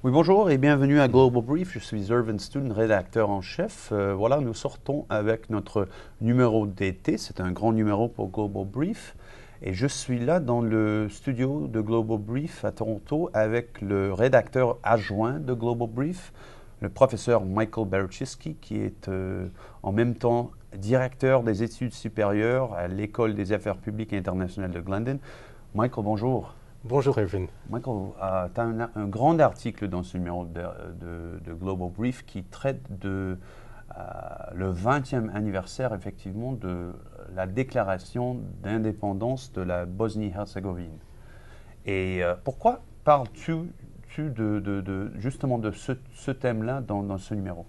Oui, bonjour et bienvenue à Global Brief. Je suis Irvin Student, rédacteur en chef. Voilà, nous sortons avec notre numéro d'été. C'est un grand numéro pour Global Brief. Et je suis là dans le studio de Global Brief à Toronto avec le rédacteur adjoint de Global Brief, le professeur Michael Berczycki, qui est en même temps directeur des études supérieures à l'École des affaires publiques et internationales de Glendon. Michael, bonjour. Bonjour Evelyn. Michael, tu as un grand article dans ce numéro de Global Brief qui traite de le 20e anniversaire, effectivement, de la déclaration d'indépendance de la Bosnie-Herzégovine. Et pourquoi parles-tu justement de ce thème-là dans ce numéro?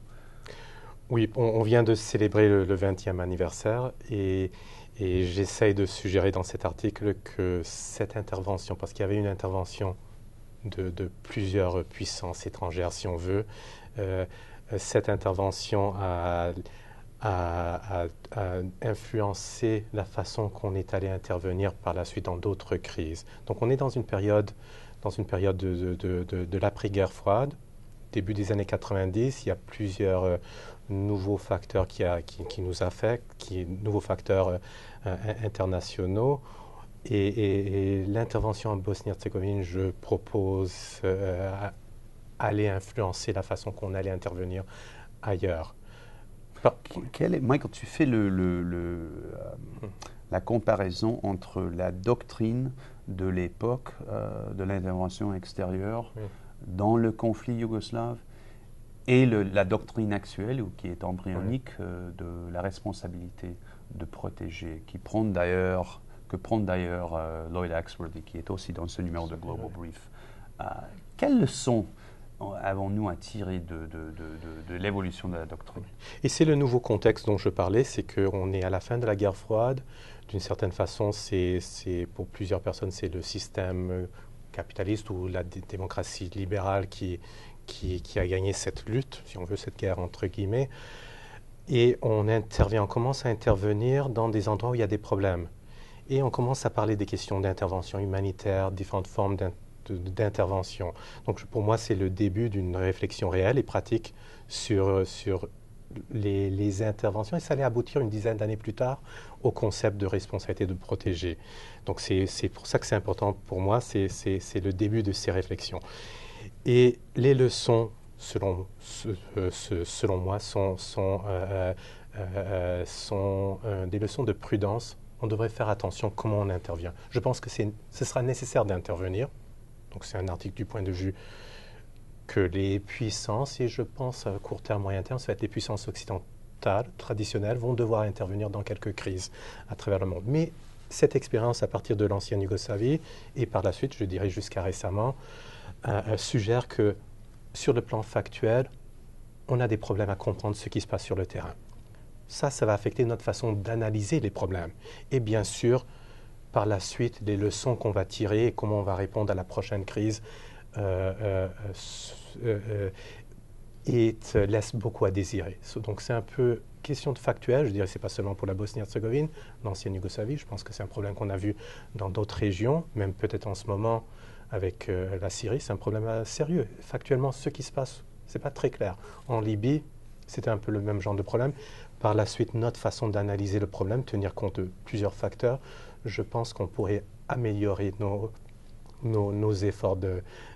Oui, on vient de célébrer le 20e anniversaire et j'essaye de suggérer dans cet article que cette intervention, parce qu'il y avait une intervention de plusieurs puissances étrangères, si on veut, cette intervention a influencé la façon qu'on est allé intervenir par la suite dans d'autres crises. Donc on est dans une période de l'après-guerre froide, début des années 90, il y a plusieurs nouveaux facteurs qui nous affectent, nouveaux facteurs internationaux. Et l'intervention en Bosnie-Herzégovine, je propose allait influencer la façon qu'on allait intervenir ailleurs. Michael, tu fais la comparaison entre la doctrine de l'époque de l'intervention extérieure dans le conflit yougoslave et la doctrine actuelle, qui est embryonique, de la responsabilité de protéger, que prend d'ailleurs Lloyd Axworthy, qui est aussi dans ce numéro de Global Brief. Quelles leçons avons-nous à tirer de l'évolution de la doctrine? Et c'est le nouveau contexte dont je parlais, c'est qu'on est à la fin de la guerre froide. D'une certaine façon, pour plusieurs personnes, c'est le système capitaliste ou la démocratie libérale qui a gagné cette lutte, si on veut, cette guerre entre guillemets. Et on commence à intervenir dans des endroits où il y a des problèmes. Et on commence à parler des questions d'intervention humanitaire, différentes formes d'intervention. Donc pour moi, c'est le début d'une réflexion réelle et pratique sur les interventions. Et ça allait aboutir une dizaine d'années plus tard au concept de responsabilité de protéger. Donc c'est pour ça que c'est important pour moi, c'est le début de ces réflexions. Et les leçons, selon moi, sont des leçons de prudence. On devrait faire attention comment on intervient. Je pense que ce sera nécessaire d'intervenir. Donc c'est un article du point de vue que les puissances, et je pense à court terme, moyen terme, ça va être les puissances occidentales, traditionnelles, vont devoir intervenir dans quelques crises à travers le monde. Mais cette expérience à partir de l'ancienne Yougoslavie, et par la suite, je dirais jusqu'à récemment, suggère que sur le plan factuel, on a des problèmes à comprendre ce qui se passe sur le terrain. Ça va affecter notre façon d'analyser les problèmes. Et bien sûr, par la suite, les leçons qu'on va tirer et comment on va répondre à la prochaine crise laisse beaucoup à désirer. Donc c'est un peu question de factuel, je dirais que ce n'est pas seulement pour la Bosnie-Herzégovine, l'ancienne Yougoslavie, je pense que c'est un problème qu'on a vu dans d'autres régions, même peut-être en ce moment avec la Syrie, c'est un problème sérieux. Factuellement, ce qui se passe, ce n'est pas très clair. En Libye, c'était un peu le même genre de problème. Par la suite, notre façon d'analyser le problème, tenir compte de plusieurs facteurs, je pense qu'on pourrait améliorer nos efforts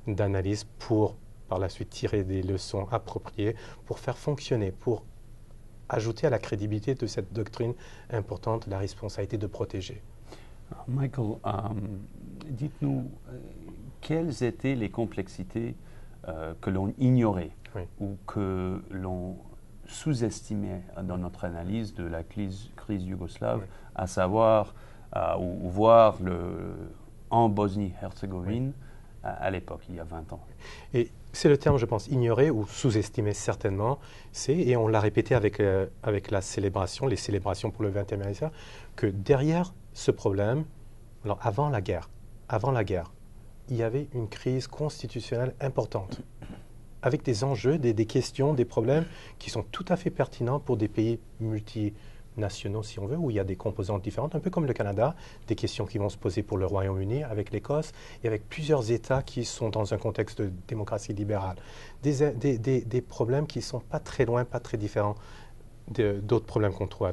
d'analyse pour, par la suite, tirer des leçons appropriées pour faire fonctionner, pour ajouter à la crédibilité de cette doctrine importante la responsabilité de protéger. Michael, dites-nous, quelles étaient les complexités que l'on ignorait ou que l'on sous-estimait dans notre analyse de la crise yougoslave, à savoir ou voir en Bosnie-Herzégovine à l'époque, il y a 20 ans. Et c'est le terme, je pense, ignoré ou sous-estimé certainement, et on l'a répété avec la célébration, les célébrations pour le 20e anniversaire, que derrière ce problème, alors avant la guerre, il y avait une crise constitutionnelle importante, avec des enjeux, des questions, des problèmes qui sont tout à fait pertinents pour des pays nationaux, si on veut, où il y a des composantes différentes, un peu comme le Canada, des questions qui vont se poser pour le Royaume-Uni, avec l'Écosse, et avec plusieurs États qui sont dans un contexte de démocratie libérale. Des problèmes qui ne sont pas très loin, pas très différents d'autres problèmes qu'on trouve.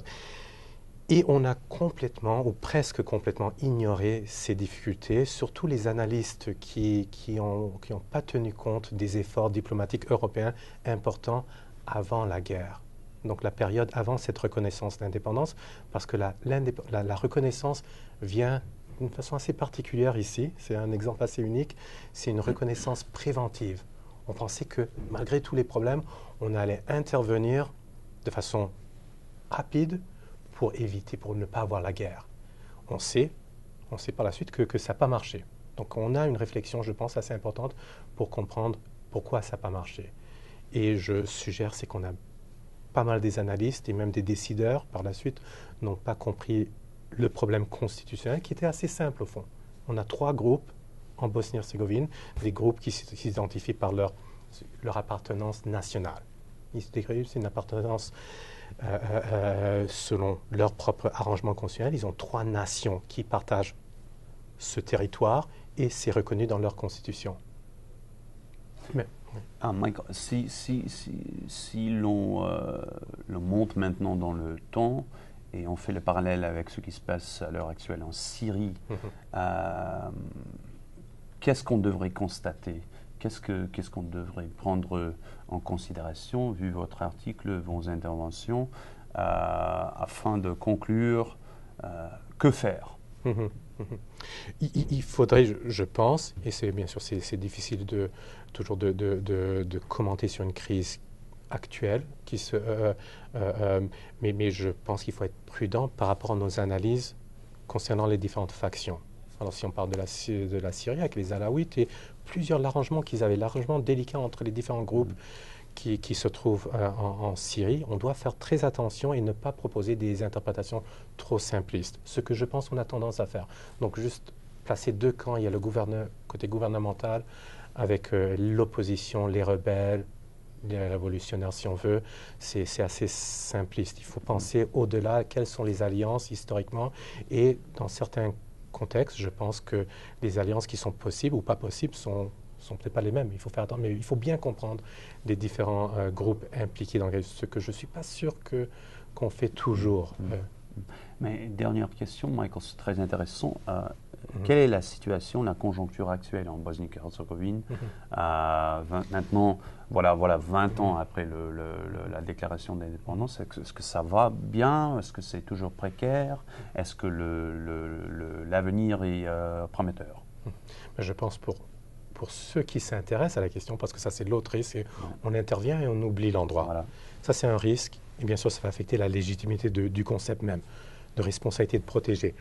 Et on a complètement, ou presque complètement, ignoré ces difficultés, surtout les analystes qui ont pas tenu compte des efforts diplomatiques européens importants avant la guerre. Donc la période avant cette reconnaissance d'indépendance, parce que la reconnaissance vient d'une façon assez particulière ici, c'est un exemple assez unique, c'est une reconnaissance préventive. On pensait que malgré tous les problèmes, on allait intervenir de façon rapide, pour éviter, pour ne pas avoir la guerre. On sait par la suite que ça n'a pas marché. Donc on a une réflexion, je pense, assez importante pour comprendre pourquoi ça n'a pas marché. Et je suggère, c'est qu'on a pas mal des analystes et même des décideurs, par la suite, n'ont pas compris le problème constitutionnel, qui était assez simple au fond. On a 3 groupes en Bosnie-Herzégovine, des groupes qui s'identifient par leur appartenance nationale. C'est une appartenance selon leur propre arrangement constitutionnel. Ils ont 3 nations qui partagent ce territoire et c'est reconnu dans leur constitution. Mais, oui. Michael, si l'on monte maintenant dans le temps et on fait le parallèle avec ce qui se passe à l'heure actuelle en Syrie, qu'est-ce qu'on devrait constater ? Qu'est-ce qu'on devrait prendre en considération, vu votre article, vos interventions, afin de conclure que faire? Il faudrait, je pense, et c'est bien sûr c'est difficile toujours de commenter sur une crise actuelle, mais je pense qu'il faut être prudent par rapport à nos analyses concernant les différentes factions. Alors si on parle de la Syrie avec les Alaouites et l'arrangement qu'ils avaient, l'arrangement délicat entre les différents groupes qui se trouvent en Syrie, on doit faire très attention et ne pas proposer des interprétations trop simplistes, ce que je pense qu'on a tendance à faire. Donc juste placer 2 camps, il y a le côté gouvernemental avec l'opposition, les rebelles, les révolutionnaires si on veut, c'est assez simpliste. Il faut penser au-delà, quelles sont les alliances historiquement et dans certains contexte, je pense que les alliances qui sont possibles ou pas possibles sont peut-être pas les mêmes. Il faut faire attention, mais il faut bien comprendre les différents groupes impliqués dans ce que je suis pas sûr qu'on fait toujours. Mais dernière question, Michael, c'est très intéressant. Quelle est la situation, la conjoncture actuelle en Bosnie-Herzégovine maintenant, voilà 20 ans après la déclaration d'indépendance? Est-ce que ça va bien? Est-ce que c'est toujours précaire? Est-ce que l'avenir est prometteur? Je pense pour ceux qui s'intéressent à la question, parce que ça c'est l'autre risque, on intervient et on oublie l'endroit. Voilà. Ça c'est un risque, et bien sûr ça va affecter la légitimité du concept même, de responsabilité de protéger.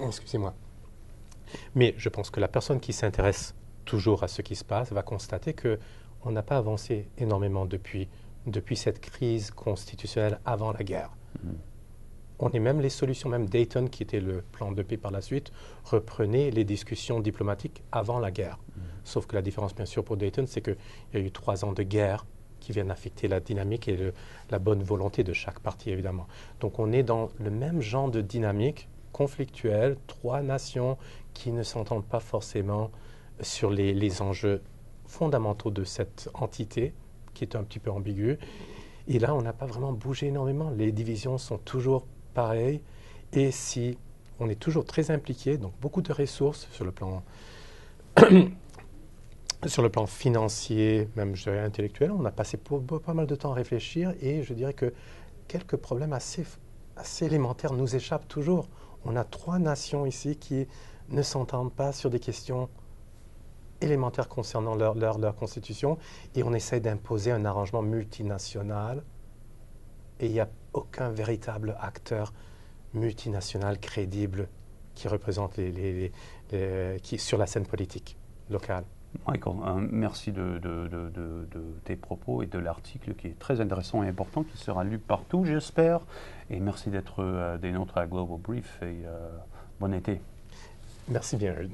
Excusez-moi. Mais je pense que la personne qui s'intéresse toujours à ce qui se passe va constater qu'on n'a pas avancé énormément depuis cette crise constitutionnelle avant la guerre. On est même les solutions, même Dayton, qui était le plan de paix par la suite, reprenait les discussions diplomatiques avant la guerre. Sauf que la différence, bien sûr, pour Dayton, c'est qu'il y a eu 3 ans de guerre qui viennent affecter la dynamique et la bonne volonté de chaque partie, évidemment. Donc on est dans le même genre de dynamique conflictuelle, 3 nations qui ne s'entendent pas forcément sur les enjeux fondamentaux de cette entité, qui est un petit peu ambiguë. Et là, on n'a pas vraiment bougé énormément. Les divisions sont toujours pareilles. Et si on est toujours très impliqué, donc beaucoup de ressources sur le plan financier, même je dirais intellectuel, on a passé pas mal de temps à réfléchir et je dirais que quelques problèmes assez élémentaires nous échappent toujours. On a 3 nations ici qui ne s'entendent pas sur des questions élémentaires concernant leur constitution et on essaie d'imposer un arrangement multinational et il n'y a aucun véritable acteur multinational crédible qui représente qui sur la scène politique locale. Michael, merci de tes propos et de l'article qui est très intéressant et important, qui sera lu partout, j'espère. Et merci d'être des nôtres à Global Brief et bon été. Merci bien, Ruud.